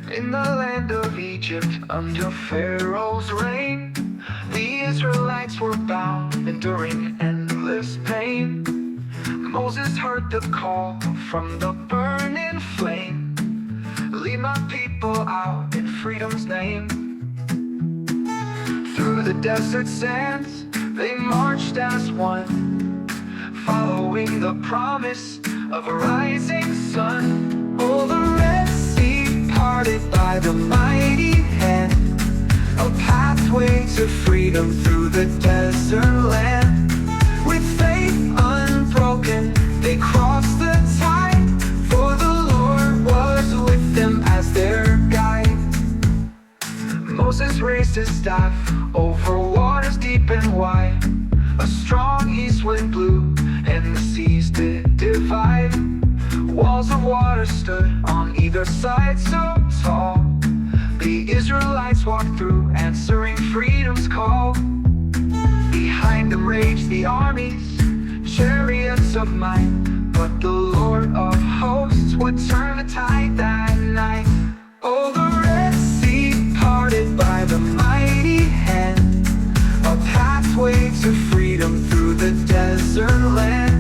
In the land of Egypt, under Pharaoh's reign, the Israelites were bound, enduring endless pain. Moses heard the call from the burning flame, "Lead my people out in freedom's name." Through the desert sands, they marched as one, following the promise of a rising sun. Oh, the Red Sea parted by the mighty hand, a pathway to freedom through the desert land. With faith unbroken, they crossed the tide, for the Lord was with them as their guide. Moses raised his staff over waters deep and wide. A strong east wind blew, and the seas did divide. Walls of water stood on either side so tall. The Israelites walked through, answering freedom's call. Behind them raged the armies, chariots of might, but the Lord of hosts would turn the tide that night. Oh, the Red Sea parted by the mighty hand, a pathway to freedom through the desert land.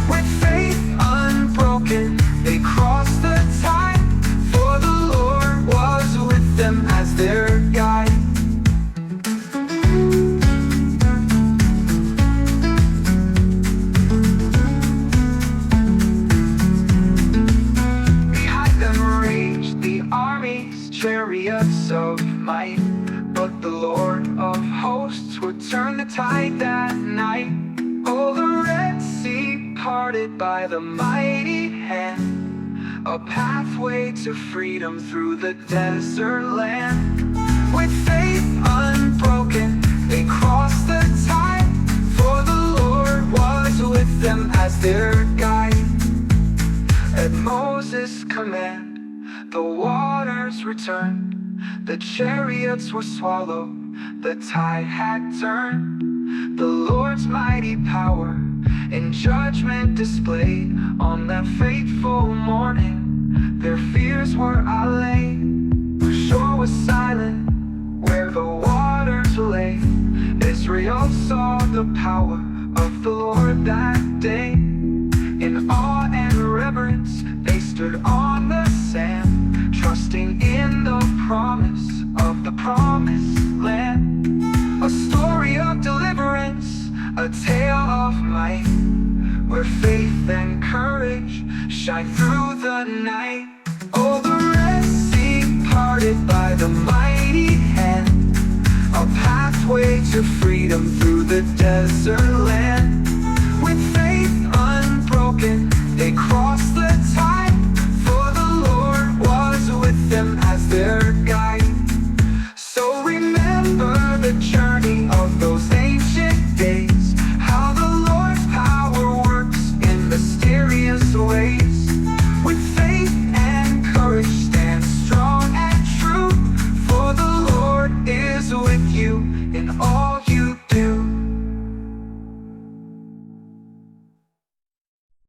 With faith unbroken, they crossed the tide, for the Lord was with them as their guide. Behind them raged the armies, chariots of might, but the Lord of hosts would turn the tide that night. Oh, the Red Sea parted by the mighty hand, a pathway to freedom through the desert land. With faith unbroken, they crossed the tide, for the Lord was with them as their guide. At Moses' command, the waters returned, the chariots were swallowed, the tide had turned. The Lord's mighty power in judgment displayed on that fateful morning. Their fears were allayed. The shore was silent where the waters lay. Israel saw the power of the Lord that day. In awe and reverence, they stood on the sand, trusting in the promise of the promised land. A story of deliverance, a tale of might, where faith and courage shine through the night. Oh, the Red Sea parted by the mighty hand, a pathway to freedom through the desert land.